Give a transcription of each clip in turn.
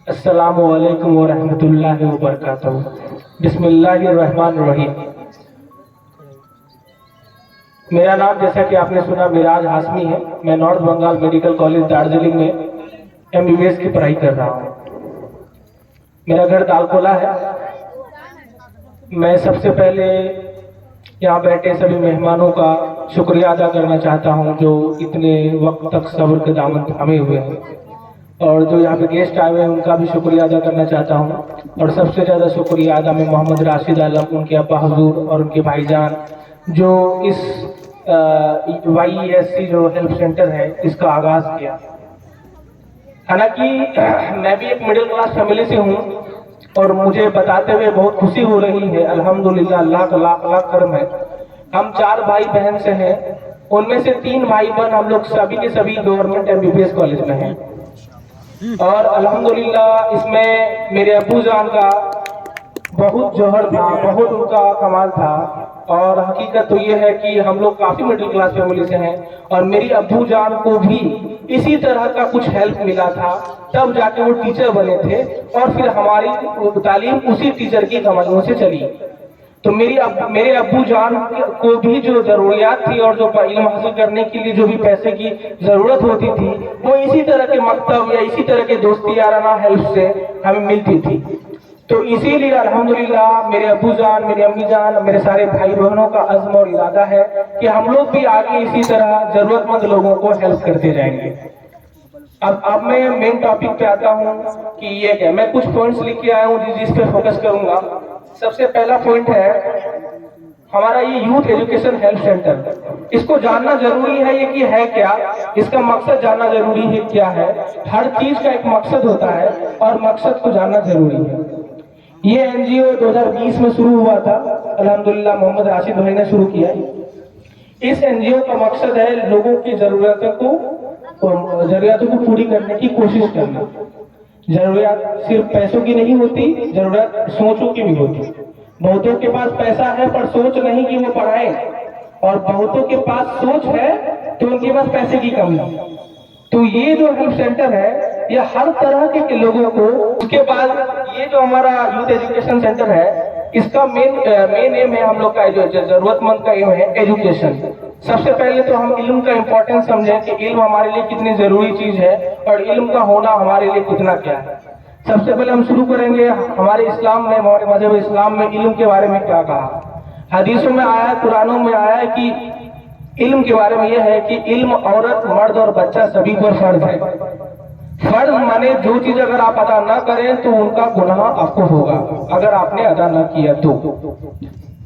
अस्सलामु अलैकुम व रहमतुल्लाहि व बरकातहू। बिस्मिल्लाहिर्रहमानिर्रहीम। मेरा नाम जैसा कि आपने सुना मिराज हाशमी है। मैं north Bengal medical college Darjeeling में MBBS की पढ़ाई कर रहा हूँ। मेरा घर दालकोला है। मैं सबसे पहले यहाँ बैठे सभी मेहमानों का शुक्रिया अदा करना चाहता हूँ जो इतने वक्त तक सब्र के दामन थामे हुए हैं, और जो यहाँ पे गेस्ट आए हुए हैं उनका भी शुक्रिया अदा करना चाहता हूँ। और सबसे ज़्यादा शुक्रिया अदा मैं मोहम्मद राशिद आलम, उनके अब्बा हुजूर और उनके भाईजान जो इस YESC जो हेल्प सेंटर है इसका आगाज़ किया। हालांकि मैं भी एक मिडिल क्लास फैमिली से हूँ और मुझे बताते हुए बहुत खुशी हो रही है। अल्हम्दुलिल्लाह, अल्लाह का लाख लाख करम है। हम 4 भाई बहन से हैं, उनमें से 3 भाई बहन हम लोग सभी के सभी गवर्नमेंट MBBS कॉलेज में हैं। और अल्हम्दुलिल्लाह इसमें मेरे अब्बू जान का बहुत जोहर था, बहुत उनका कमाल था। और हकीकत तो ये है कि हम लोग काफ़ी मिडिल क्लास फैमिली से हैं और मेरी अब्बू जान को भी इसी तरह का कुछ हेल्प मिला था, तब जाके वो टीचर बने थे और फिर हमारी तालीम उसी टीचर की कमाइयों से चली। तो मेरे अब्बू जान को भी जो जरूरियात थी और जो इल्म हासिल करने के लिए जो भी पैसे की जरूरत होती थी वो इसी तरह के मकतब या इसी तरह के दोस्ती याराना हेल्प से हमें मिलती थी। तो इसीलिए अल्हम्दुलिल्लाह मेरे अब्बू जान, मेरी अम्मी जान, मेरे सारे भाई बहनों का अज़्म और इरादा है कि हम लोग भी आगे इसी तरह जरूरतमंद लोगों को हेल्प करते जाएंगे। अब मैं मेन टॉपिक पे आता हूँ कि ये क्या, मैं कुछ पॉइंट्स लिख के आया हूँ जिस पे फोकस करूंगा। सबसे पहला पॉइंट है हमारा ये यूथ एजुकेशन हेल्प सेंटर। इसको जानना जरूरी है ये कि है क्या, इसका मकसद जानना जरूरी है क्या है। हर चीज का एक मकसद होता है और मकसद को जानना जरूरी है। ये NGO 2020 में शुरू हुआ था। अल्हम्दुलिल्लाह मोहम्मद राशिद भाई ने शुरू किया। इस NGO का मकसद है लोगों की जरूरतों को पूरी करने की कोशिश करना। जरूरत सिर्फ पैसों की नहीं होती, जरूरत सोचों की भी होती। बहुतों के पास पैसा है पर सोच नहीं कि वो पढ़ाए, और बहुतों के पास सोच है तो उनके पास पैसे की कमी है। तो ये जो हेल्प सेंटर है ये हर तरह के लोगों को, उसके बाद ये जो हमारा यूथ एजुकेशन सेंटर है इसका मेन एम है हम लोग का जो जरूरतमंद का एम है एजुकेशन। सबसे पहले तो हम इल्म का इम्पोर्टेंस समझें कि इल्म हमारे लिए कितनी जरूरी चीज है और इल्म का होना हमारे लिए कितना क्या है। सबसे पहले हम शुरू करेंगे हमारे इस्लाम में, हमारे मजहब इस्लाम में इल्म के बारे में क्या कहा। हदीसों में आया है, कुरानों में आया है कि इल्म के बारे में यह है कि इल्म औरत, मर्द और बच्चा सभी पर फर्ज है। फर्ज माने जो चीज अगर आप अदा ना करें तो उनका गुनाह आपको होगा अगर आपने अदा ना किया तो।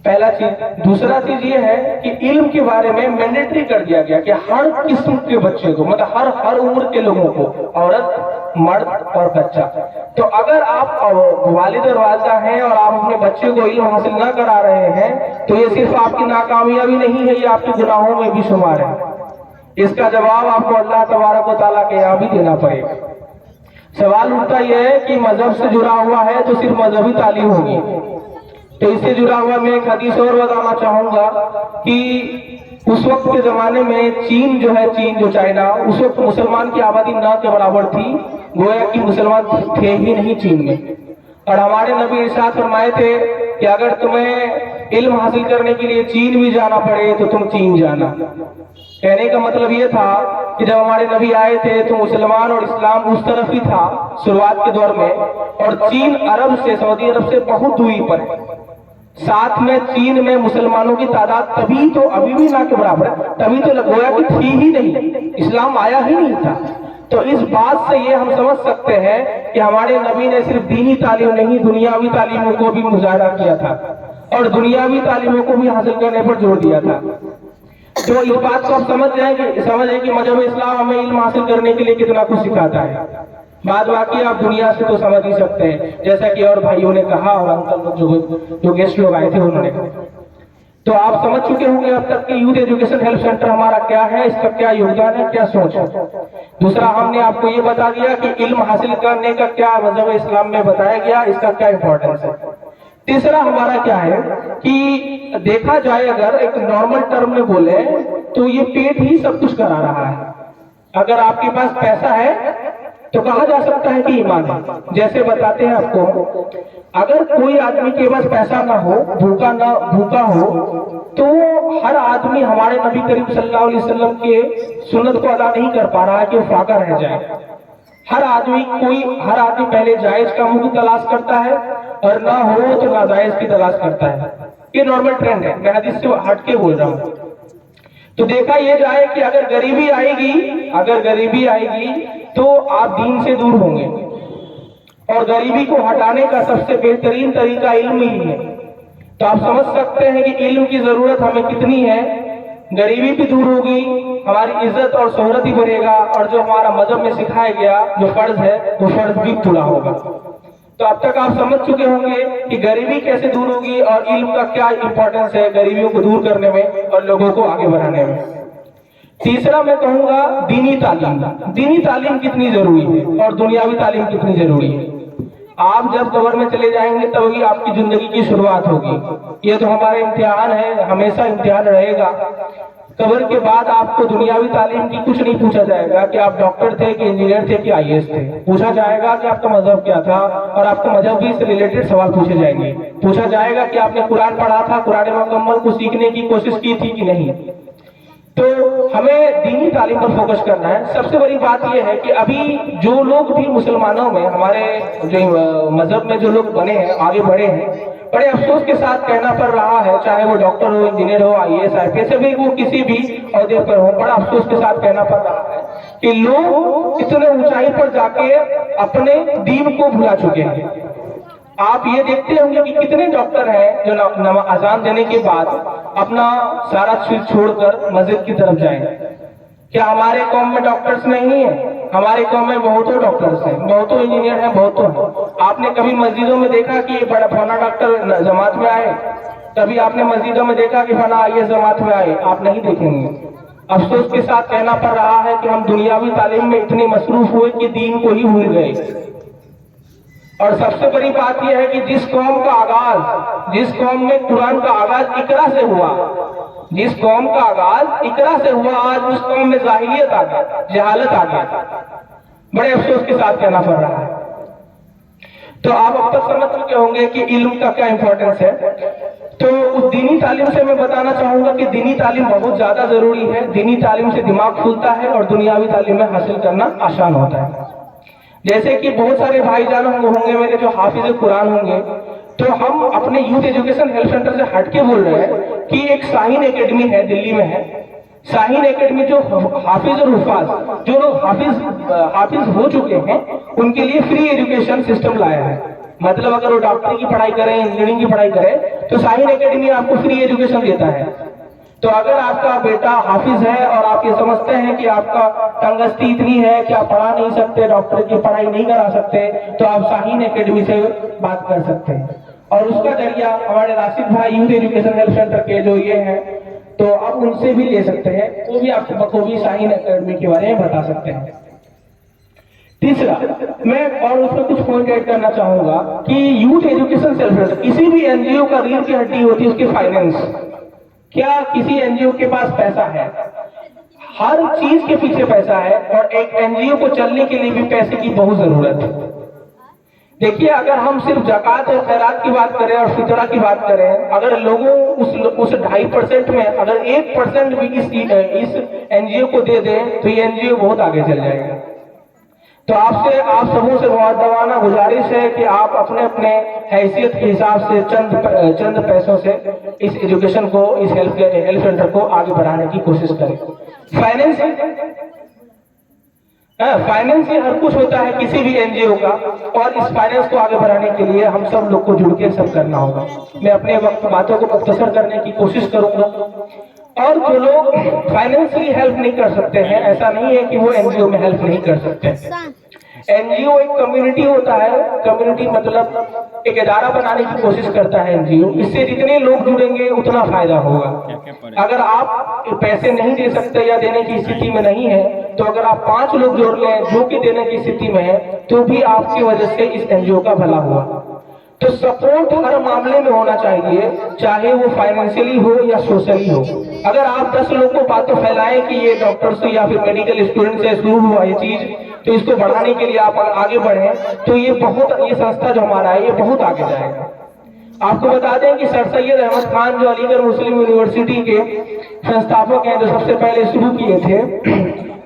पहला चीज। दूसरा चीज ये है कि इल्म के बारे में मैंडेटरी कर दिया गया कि हर किस्म के बच्चे को, मतलब हर उम्र के लोगों को, औरत, मर्द और बच्चा। तो अगर आप वालिद और वालिदा हैं और आप अपने बच्चे को इल्म हासिल ना करा रहे हैं तो ये सिर्फ आपकी नाकामयाबी नहीं है, ये आपके गुनाहों में भी शुमार है। इसका जवाब आपको अल्लाह तबारक व तआला के यहाँ भी देना पड़ेगा। सवाल उठता यह है कि मजहब से जुड़ा हुआ है तो सिर्फ मजहबी तालीम होगी। तो इससे जुड़ा हुआ मैं एक हदीस और बताना चाहूंगा कि उस वक्त के जमाने में चीन जो चाइना, उस वक्त मुसलमान की आबादी ना के बराबर थी, गोया कि मुसलमान थे ही नहीं चीन में। और हमारे नबी इरशाद फरमाए थे कि अगर तुम्हें इल्म हासिल करने के लिए चीन भी जाना पड़े तो तुम चीन जाना। कहने का मतलब ये था कि जब हमारे नबी आए थे तो मुसलमान और इस्लाम उस तरफ ही था शुरुआत के दौर में, और चीन अरब से, सऊदी अरब से बहुत दूरी पर है। साथ में चीन में मुसलमानों की तादाद तभी तो अभी भी ना के बराबर है, तभी तो गोया कि थी ही नहीं, इस्लाम आया ही नहीं था। तो इस बात से ये हम समझ सकते हैं कि हमारे नबी ने सिर्फ दीनी तालीम नहीं दुनियावी तालीमों को भी मुजाहरा किया था और दुनियावी तालीमों को भी हासिल करने पर जोर दिया था। तो इस बात को आप समझ कि मजहब इस्लाम हमें इल्म हासिल करने के लिए कितना कुछ सिखाता है। बाद बाकी आप दुनिया से तो समझ ही सकते हैं, जैसा कि और भाइयों ने कहा और अंकल जो गेस्ट लोग आए थे उन्होंने कहा। तो आप समझ चुके होंगे अब तक कि यूथ एजुकेशन हेल्प सेंटर हमारा क्या है, इसका क्या योगदान है, क्या सोच है। दूसरा, हमने आपको ये बता दिया कि इल्म हासिल करने का क्या मजहब इस्लाम में बताया गया, इसका क्या इंपॉर्टेंस है। तीसरा हमारा क्या है कि देखा जाए अगर एक नॉर्मल टर्म में बोले तो ये पेट ही सब कुछ करा रहा है। अगर आपके पास पैसा है तो कहा जा सकता है कि ईमान है। जैसे बताते हैं आपको, अगर कोई आदमी के पास पैसा ना हो, भूखा हो, तो हर आदमी हमारे नबी करीम सल्लल्लाहु अलैहि वसल्लम के सुन्नत को अदा नहीं कर पा रहा है कि वो फाका रह जाए। हर आदमी पहले जायज कामों की तलाश करता है, और ना हो तो नाजायज की तलाश करता है। ये नॉर्मल ट्रेंड है, मैं हदीस से हट के बोल रहा हूँ। तो देखा ये जाए कि अगर गरीबी आएगी तो आप दीन से दूर होंगे, और गरीबी को हटाने का सबसे बेहतरीन तरीका इल्म ही है। तो आप समझ सकते हैं कि इल्म की जरूरत हमें कितनी है। गरीबी भी दूर होगी, हमारी इज्जत और शोहरत ही बढ़ेगा, और जो हमारा मजहब में सिखाया गया जो फर्ज है वो फर्ज भी पूरा होगा। तो अब तक आप समझ चुके होंगे कि गरीबी कैसे दूर होगी और इल्म का क्या इंपॉर्टेंस है गरीबियों को दूर करने में और लोगों को आगे बढ़ाने में। तीसरा मैं कहूंगा दीनी तालीम। दीनी तालीम कितनी जरूरी है और दुनियावी तालीम कितनी जरूरी है। आप जब कब्र में चले जाएंगे तभी आपकी जिंदगी की शुरुआत होगी। ये तो हमारा इम्तिहान है, हमेशा इम्तिहान रहेगा। कब्र के बाद आपको दुनियावी तालीम की कुछ नहीं पूछा जाएगा कि आप डॉक्टर थे कि इंजीनियर थे कि आईएएस थे। पूछा जाएगा कि आपका मजहब क्या था, और आपको मजहब भी से रिलेटेड सवाल पूछे जाएंगे। पूछा जाएगा कि आपने कुरान पढ़ा था, कुरान मुकम्मल को सीखने की कोशिश की थी कि नहीं। तो हमें दीनी तालीम पर फोकस करना है। सबसे बड़ी बात यह है कि अभी जो लोग भी मुसलमानों में, हमारे जो मजहब में जो लोग बने हैं, आगे बढ़े हैं, बड़े अफसोस के साथ कहना पड़ रहा है, चाहे वो डॉक्टर हो, इंजीनियर हो, आईएएस आईपीएस भी, वो किसी भी ओहदे पर हो, बड़ा अफसोस के साथ कहना पड़ रहा है कि लोग इतने ऊंचाई पर जाके अपने दीन को भुला चुके हैं। आप ये देखते होंगे कि कितने डॉक्टर हैं जो अजान देने के बाद अपना सारा चीज छोड़कर मस्जिद की तरफ जाएं। क्या हमारे कौम में डॉक्टर्स नहीं है? हमारे कौम में बहुतों डॉक्टर्स हैं, बहुतों इंजीनियर हैं, बहुतों हैं। आपने कभी मस्जिदों में देखा कि बड़ा फलाना डॉक्टर जमात में आए? कभी आपने मस्जिदों में देखा कि फलाना आईएएस जमात में आए? आप नहीं देखेंगे। अफसोस के साथ कहना पड़ रहा है कि हम दुनियावी तालीम में इतने मसरूफ हुए कि दीन को ही भूल गए। और सबसे बड़ी बात यह है कि जिस कौम में कुरान का आगाज इकरा से हुआ, जिस कौम का आगाज इकरा से हुआ, आज उस कौम में जाहिलियत आ गया, जहालत आ गया। बड़े अफसोस के साथ कहना पड़ रहा है। तो आप अब तक समझ चुके होंगे कि इल्म का क्या इंपॉर्टेंस है। तो उस दीनी तालीम से मैं बताना चाहूंगा कि दीनी तालीम बहुत ज्यादा जरूरी है। दीनी तालीम से दिमाग खुलता है और दुनियावी तालीम में हासिल करना आसान होता है। जैसे कि बहुत सारे भाईजान होंगे मेरे जो हाफिज कुरान होंगे, तो हम अपने यूथ एजुकेशन हेल्थ सेंटर से हटके बोल रहे हैं कि एक शाहीन एकेडमी है, दिल्ली में है। शाहीन एकेडमी जो हाफिज और हुफाज, जो लोग हाफिज हो चुके हैं, उनके लिए फ्री एजुकेशन सिस्टम लाया है। मतलब अगर वो डॉक्टरी की पढ़ाई करें, इंजीनियरिंग की पढ़ाई करें, तो शाहीन एकेडमी आपको फ्री एजुकेशन देता है। तो अगर आपका बेटा हाफिज है और आप ये समझते हैं कि आपका तंगस्ती इतनी है कि आप पढ़ा नहीं सकते, डॉक्टर की पढ़ाई नहीं करा सकते, तो आप शाहीन एकेडमी से बात कर सकते हैं। और उसका जरिया हमारे राशिद भाई यूथ एजुकेशन हेल्थ सेंटर के जो ये हैं, तो आप उनसे भी ले सकते हैं। वो भी आपको बखूबी शाहीन एकेडमी के बारे में बता सकते हैं। तीसरा, मैं और उसमें कुछ पॉइंट ऐड करना चाहूंगा कि यूथ एजुकेशन सेंटर, किसी भी एनजीओ का रीढ़ की हड्डी होती है उसकी फाइनेंस। क्या किसी एनजीओ के पास पैसा है? हर चीज के पीछे पैसा है, और एक एनजीओ को चलने के लिए भी पैसे की बहुत जरूरत है। देखिए, अगर हम सिर्फ ज़कात और खैरात की बात करें और फितरा की बात करें, अगर लोगों उस 2.5% में अगर 1% भी इस एनजीओ को दे दें, तो ये एनजीओ बहुत आगे चल जाएगा। तो आप सबों से मुआद्दबाना गुजारिश है कि आप अपने अपने हैसियत के हिसाब से चंद पैसों से इस एजुकेशन को, इस हेल्थ सेंटर को आगे बढ़ाने की कोशिश करें। फाइनेंस ही हर कुछ होता है किसी भी एनजीओ का, और इस फाइनेंस को आगे बढ़ाने के लिए हम सब लोग को जुड़ के सब करना होगा। मैं अपने बातों को मुख्तसर करने की कोशिश करूंगा। और जो लोग फाइनेंशियली हेल्प नहीं कर सकते हैं, ऐसा नहीं है कि वो एनजीओ में हेल्प नहीं कर सकते। एनजीओ एक कम्युनिटी होता है। कम्युनिटी मतलब एक इदारा बनाने की कोशिश करता है एनजीओ। इससे जितने लोग जुड़ेंगे उतना फायदा होगा। अगर आप पैसे नहीं दे सकते या देने की स्थिति में नहीं है, तो अगर आप 5 लोग जोड़ लें जो कि देने की स्थिति में है, तो भी आपकी वजह से इस एनजीओ का भला हुआ। तो सपोर्ट हर मामले में होना चाहिए, चाहे वो फाइनेंशियली हो या सोशली हो। अगर आप 10 लोगों को बात तो फैलाएं कि ये डॉक्टर्स या फिर मेडिकल स्टूडेंट से शुरू हुआ ये चीज, तो इसको बढ़ाने के लिए आप आगे बढ़े, तो ये संस्था जो हमारा है ये बहुत आगे जाएगा। आपको बता दें कि सर सैयद अहमद खान जो अलीगढ़ मुस्लिम यूनिवर्सिटी के संस्थापक हैं, जो सबसे पहले शुरू किए थे,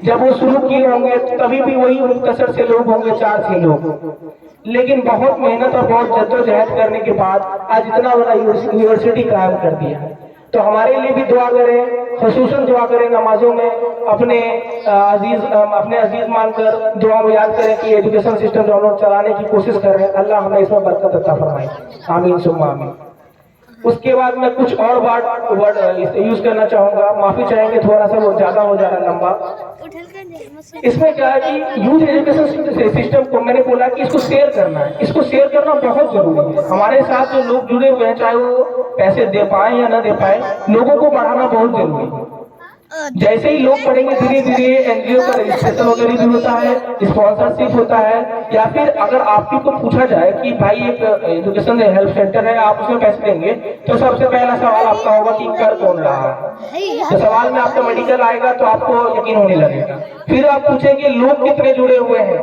जब वो शुरू किए होंगे तभी भी वही मुख्तसर से लोग होंगे, 4-6 लोग, लेकिन बहुत मेहनत और बहुत जद्दोजहद करने के बाद आज इतना बड़ा यूनिवर्सिटी कायम कर दिया है। तो हमारे लिए भी दुआ करें, खुसूसन दुआ करें नमाजों में, अपने अजीज मानकर दुआ में याद करें कि एजुकेशन सिस्टम जो हम लोग चलाने की कोशिश कर रहे हैं, अल्लाह हमें इसमें बरकत अता फरमाए, आमीन सुम्मा आमीन। उसके बाद मैं कुछ और वर्ड यूज करना चाहूंगा, माफी चाहेंगे, थोड़ा सा वो ज्यादा हो जा रहा है लंबा। इसमें क्या है कि यूथ एजुकेशन सिस्टम को मैंने बोला कि इसको शेयर करना है, इसको शेयर करना बहुत जरूरी है। हमारे साथ जो लोग जुड़े हुए हैं, चाहे वो पैसे दे पाए या ना दे पाए, लोगों को बढ़ाना बहुत जरूरी है। जैसे ही लोग पढ़ेंगे धीरे धीरे एनजीओ का रजिस्ट्रेशन वगैरह भी होता है, स्पॉन्सरशिप होता है, या फिर अगर आपको को पूछा जाए कि भाई एक एजुकेशन हेल्प सेंटर है, आप उसमें पैसे देंगे, तो सबसे पहला सवाल आपका होगा कि कर कौन रहा है। तो सवाल में आपका मेडिकल आएगा तो आपको यकीन होने लगेगा। फिर आप पूछेंगे लोग कितने जुड़े हुए हैं,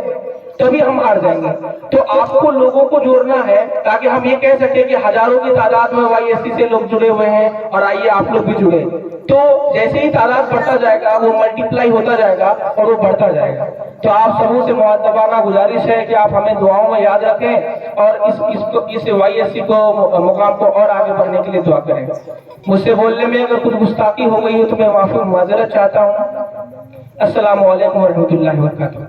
तभी हम हार जाएंगे। तो आपको लोगों को जोड़ना है ताकि हम ये कह सके कि हजारों की तादाद में YSC से लोग जुड़े हुए हैं और आइए आप लोग भी जुड़े। तो जैसे ही तादाद बढ़ता जाएगा वो मल्टीप्लाई होता जाएगा और वो बढ़ता जाएगा। तो आप सबों से मुअद्दबाना गुजारिश है कि आप हमें दुआओं में याद रखें और इस YSC को मुकाम को और आगे बढ़ने के लिए दुआ करें। मुझसे बोलने में अगर कुछ गुस्ताखी हो गई हो तो मैं माफी माजरत चाहता हूँ। अस्सलामु अलैकुम व रहमतुल्लाहि व बरकातुहू।